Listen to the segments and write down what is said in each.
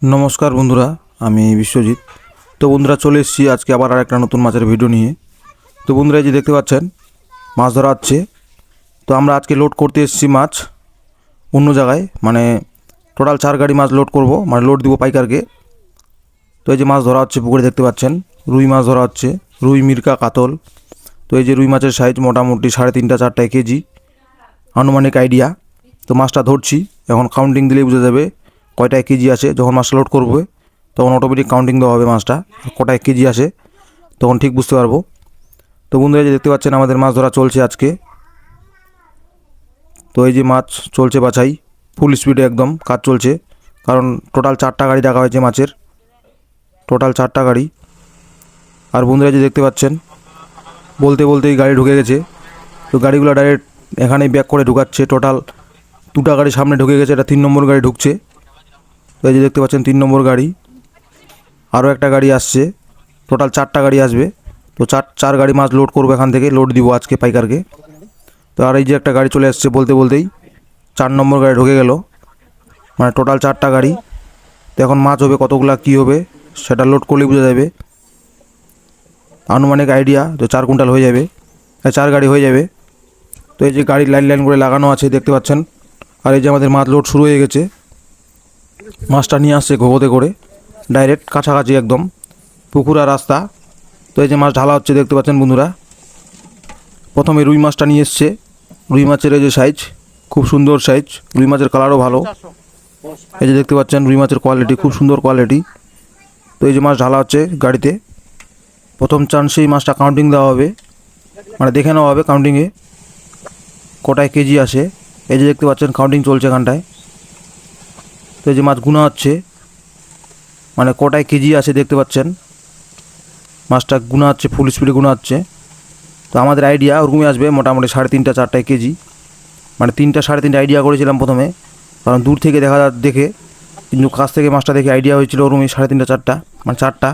नमस्कार बंधुरा आमी विश्वजित। तो बंधुरा चले एसेछि आज के आबार आरेकटा नतून माछेर भिडियो निये। तो बंधुरा जे देखते पाच्छेन माछ धरा हच्छे। तो आमरा आज के लोड करते एसेछि माछ अन्य जायगाय, माने टोटाल 4 गाड़ी माछ लोड करब, माने लोड दिब पाइकारके। तो এই যে মাছ ধরা হচ্ছে পুকুরে দেখতে পাচ্ছেন রুই মাছ ধরা হচ্ছে, রুই, মিরকা, কাতল। তো এই যে রুই মাছের সাইজ মোটামুটি 3.5-4 কেজি আনুমানিক আইডিয়া। তো মাছটা ধরছি, এখন কাউন্টিং দিলেই বোঝা যাবে কয়টা কেজি আসে। যখন মাছটা লোড করবে তখন অটোমেটিক কাউন্টিং দেওয়া হবে মাছটা কটায় কেজি আসে, তখন ঠিক বুঝতে পারবো। তো বন্ধুরা যে দেখতে পাচ্ছেন আমাদের মাছ ধরা চলছে আজকে। তো এই যে মাছ চলছে বাছাই, ফুল স্পিডে একদম কাজ চলছে, কারণ টোটাল 4টা গাড়ি ডাকা হয়েছে মাছের, টোটাল 4টা গাড়ি। আর বন্ধুরা যে দেখতে পাচ্ছেন বলতে বলতেই গাড়ি ঢুকে গেছে। তো গাড়িগুলো ডাইরেক্ট এখানেই ব্যাক করে ঢুকাচ্ছে। টোটাল 2টা গাড়ি সামনে ঢুকে গেছে, এটা 3 নম্বর গাড়ি ঢুকছে। তো এই যে দেখতে পাচ্ছেন 3 নম্বর গাড়ি, আরও একটা গাড়ি আসছে, টোটাল 4টা গাড়ি আসবে। তো চার গাড়ি মাছ লোড করবো, এখান থেকে লোড দিব আজকে পাইকারকে। তো আর এই যে একটা গাড়ি চলে আসছে বলতে বলতেই 4 নম্বর গাড়ি ঢুকে গেল, মানে টোটাল 4টা গাড়ি। তো এখন মাছ হবে কতগুলা কী হবে সেটা লোড করলেই বোঝা যাবে, আনুমানিক আইডিয়া। তো 4 কুইন্টাল হয়ে যাবে, 4 গাড়ি হয়ে যাবে। তো এই যে গাড়ি লাইন লাইন করে লাগানো আছে দেখতে পাচ্ছেন। আর এই যে আমাদের মাছ লোড শুরু হয়ে গেছে, মাছটা নিয়ে আসছে ঘোঘোতে করে ডাইরেক্ট কাছাকাছি একদম পুকুর আর রাস্তা। তো এই যে মাছ ঢালা হচ্ছে দেখতে পাচ্ছেন বন্ধুরা। প্রথমে রুই মাছটা নিয়ে এসছে, রুই মাছের এই যে সাইজ খুব সুন্দর সাইজ, রুই মাছের কালারও ভালো। এই যে দেখতে পাচ্ছেন রুই মাছের কোয়ালিটি খুব সুন্দর কোয়ালিটি। তো এই যে মাছ ঢালা হচ্ছে গাড়িতে, প্রথম চান্সেই মাছটা কাউন্টিং দেওয়া হবে, মানে দেখে নেওয়া হবে কাউন্টিংয়ে কটায় কেজি আসে। এই যে দেখতে পাচ্ছেন কাউন্টিং চলছে এখানটায়। তো এই যে মাছ গুনা হচ্ছে, মানে কটায় কেজি আসে দেখতে পাচ্ছেন, মাছটা গুনা হচ্ছে, ফুল স্পিডে গুনা হচ্ছে। তো আমাদের আইডিয়া ওরকমই আসবে মোটামুটি 3.5-4 কেজি, মানে 3-3.5 আইডিয়া করেছিলাম প্রথমে, কারণ দূর থেকে দেখে, কিন্তু কাছ থেকে মাছটা দেখে আইডিয়া হয়েছিল ওরকমই 3.5-4, মানে 4টা।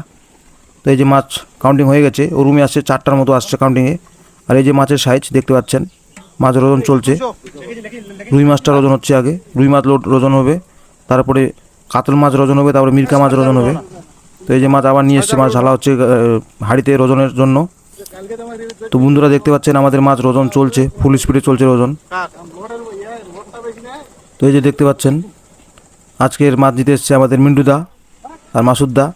তো এই যে মাছ কাউন্টিং হয়ে গেছে, ওরকমই আসছে 4টার মতো আসছে কাউন্টিংয়ে। আর এই যে মাছের সাইজ দেখতে পাচ্ছেন, মাছের ওজন চলছে। রুই মাছটার ওজন হচ্ছে আগে, রুই মাছ লোড ওজন হবে, তারপরে কাতল মাছ ওজন হবে, তারপরে মিরকা মাছ ওজন হবে। তো এই যে মাছ আবার নিয়ে এসছে, মাছ ঢালা হচ্ছে হাঁড়িতে ওজনের জন্য। তো বন্ধুরা দেখতে পাচ্ছেন আমাদের মাছ ওজন চলছে, ফুল স্পিডে চলছে ওজন। তো এই যে দেখতে পাচ্ছেন আজকের মাছ দিতে এসছে আমাদের মিন্টুদা আর মাসুদদা।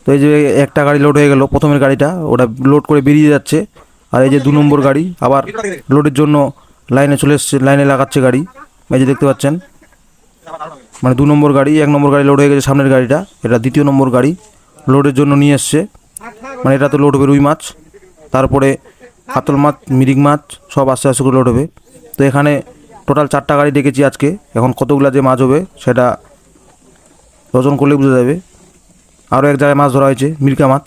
তো এই যে একটা গাড়ি লোড হয়ে গেল, প্রথমের গাড়িটা ওটা লোড করে বেরিয়ে যাচ্ছে। আর এই যে 2 নম্বর গাড়ি আবার লোডের জন্য লাইনে চলে এসছে, লাইনে লাগাচ্ছে গাড়ি। এই যে দেখতে পাচ্ছেন, মানে 2 নম্বর গাড়ি, 1 নম্বর গাড়ি লোড হয়ে গেছে সামনের গাড়িটা, এটা 2য় নম্বর গাড়ি লোডের জন্য নিয়ে এসছে। মানে এটা তো লোড হবে রুই মাছ, তারপরে কাতল মাছ, মিরিক মাছ সব আস্তে আস্তে করে লোড হবে। তো এখানে টোটাল 4টা গাড়ি ডেকেছি আজকে, এখন কতগুলা যে মাছ হবে সেটা ওজন করলে বোঝা যাবে। আরও এক জায়গায় মাছ ধরা হয়েছে মিরকা মাছ,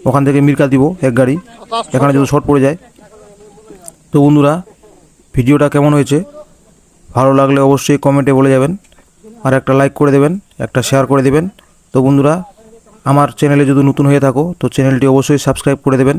ওখান থেকে মিরকা দিব 1 গাড়ি, এখানে যদি শর্ট পড়ে যায়। তো বন্ধুরা ভিডিওটা কেমন হয়েছে ভালো লাগলে অবশ্যই কমেন্টে বলে যাবেন, আর একটা লাইক করে দেবেন, একটা শেয়ার করে দেবেন। তো বন্ধুরা আমার চ্যানেলে যদি নতুন হয়ে থাকো তো চ্যানেলটি অবশ্যই সাবস্ক্রাইব করে দেবেন।